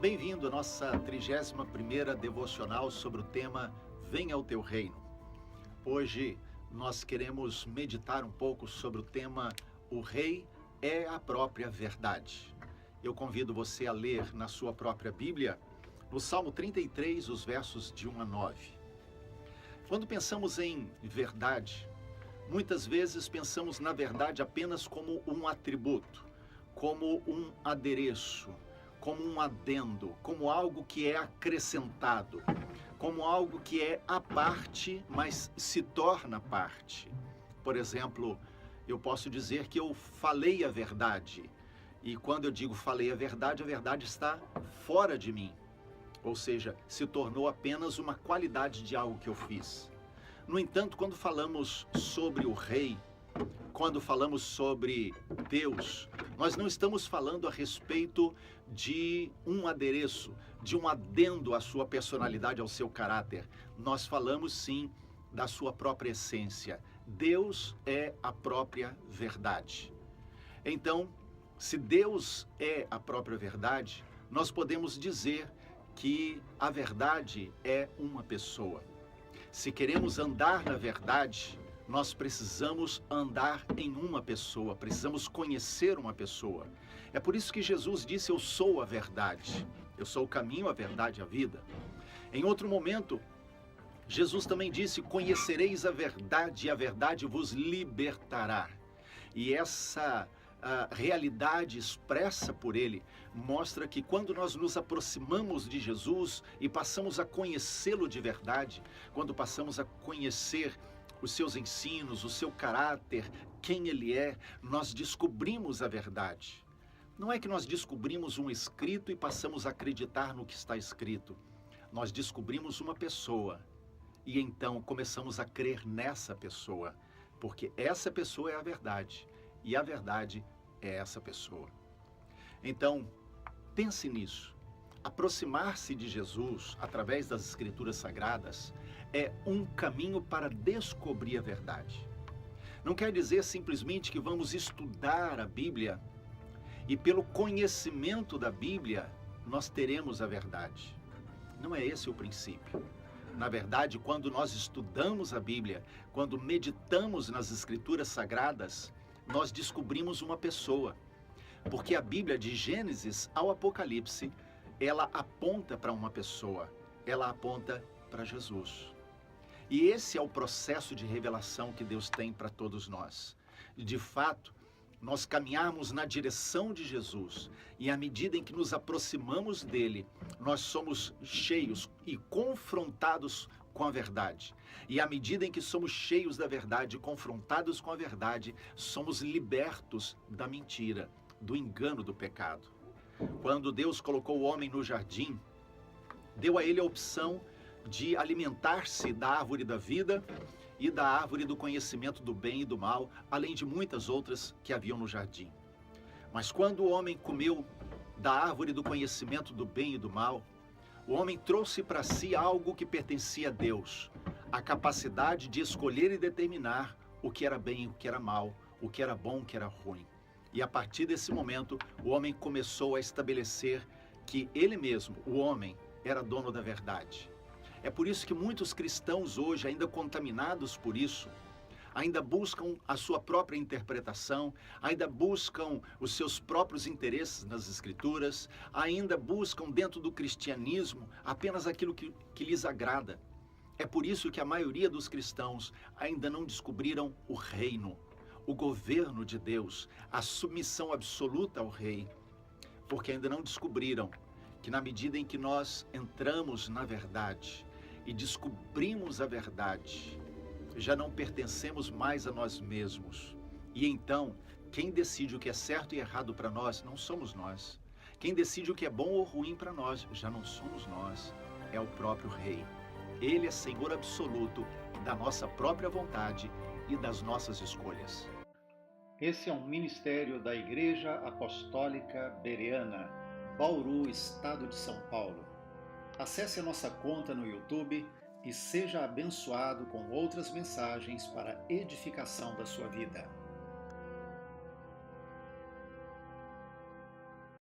Bem-vindo à nossa 31ª devocional sobre o tema Venha ao Teu Reino. Hoje nós queremos meditar um pouco sobre o tema O Rei é a própria verdade. Eu convido você a ler na sua própria Bíblia, no Salmo 33, os versos de 1 a 9. Quando pensamos em verdade, muitas vezes pensamos na verdade apenas como um atributo, como um adereço, como um adendo, como algo que é acrescentado, como algo que é a parte, mas se torna parte. Por exemplo, eu posso dizer que eu falei a verdade, e quando eu digo falei a verdade está fora de mim, ou seja, se tornou apenas uma qualidade de algo que eu fiz. No entanto, quando falamos sobre o rei, quando falamos sobre Deus, nós não estamos falando a respeito de um adereço, de um adendo à sua personalidade, ao seu caráter. Nós falamos sim da sua própria essência. Deus é a própria verdade. Então, se Deus é a própria verdade, nós podemos dizer que a verdade é uma pessoa. Se queremos andar na verdade, nós precisamos andar em uma pessoa, precisamos conhecer uma pessoa. É por isso que Jesus disse, eu sou a verdade, eu sou o caminho, a verdade e a vida. Em outro momento, Jesus também disse, conhecereis a verdade e a verdade vos libertará. E essa realidade expressa por ele mostra que quando nós nos aproximamos de Jesus e passamos a conhecê-lo de verdade, quando passamos a conhecer os seus ensinos, o seu caráter, quem ele é, nós descobrimos a verdade. Não é que nós descobrimos um escrito e passamos a acreditar no que está escrito. Nós descobrimos uma pessoa e então começamos a crer nessa pessoa, porque essa pessoa é a verdade e a verdade é essa pessoa. Então, pense nisso. Aproximar-se de Jesus através das Escrituras Sagradas é um caminho para descobrir a verdade. Não quer dizer simplesmente que vamos estudar a Bíblia e pelo conhecimento da Bíblia nós teremos a verdade. Não é esse o princípio. Na verdade, quando nós estudamos a Bíblia, quando meditamos nas Escrituras Sagradas, nós descobrimos uma pessoa. Porque a Bíblia, de Gênesis ao Apocalipse, ela aponta para uma pessoa, ela aponta para Jesus. E esse é o processo de revelação que Deus tem para todos nós. De fato, nós caminharmos na direção de Jesus e à medida em que nos aproximamos dele, nós somos cheios e confrontados com a verdade. E à medida em que somos cheios da verdade e confrontados com a verdade, somos libertos da mentira, do engano, do pecado. Quando Deus colocou o homem no jardim, deu a ele a opção de alimentar-se da árvore da vida e da árvore do conhecimento do bem e do mal, além de muitas outras que haviam no jardim. Mas quando o homem comeu da árvore do conhecimento do bem e do mal, o homem trouxe para si algo que pertencia a Deus, a capacidade de escolher e determinar o que era bem e o que era mal, o que era bom e o que era ruim. E a partir desse momento, o homem começou a estabelecer que ele mesmo, o homem, era dono da verdade. É por isso que muitos cristãos hoje, ainda contaminados por isso, ainda buscam a sua própria interpretação, ainda buscam os seus próprios interesses nas Escrituras, ainda buscam dentro do cristianismo apenas aquilo que lhes agrada. É por isso que a maioria dos cristãos ainda não descobriram o reino, o governo de Deus, a submissão absoluta ao rei, porque ainda não descobriram que na medida em que nós entramos na verdade e descobrimos a verdade, já não pertencemos mais a nós mesmos. E então, quem decide o que é certo e errado para nós, não somos nós. Quem decide o que é bom ou ruim para nós, já não somos nós, é o próprio rei. Ele é Senhor absoluto da nossa própria vontade e das nossas escolhas. Esse é um ministério da Igreja Apostólica Bereana, Bauru, Estado de São Paulo. Acesse a nossa conta no YouTube e seja abençoado com outras mensagens para edificação da sua vida.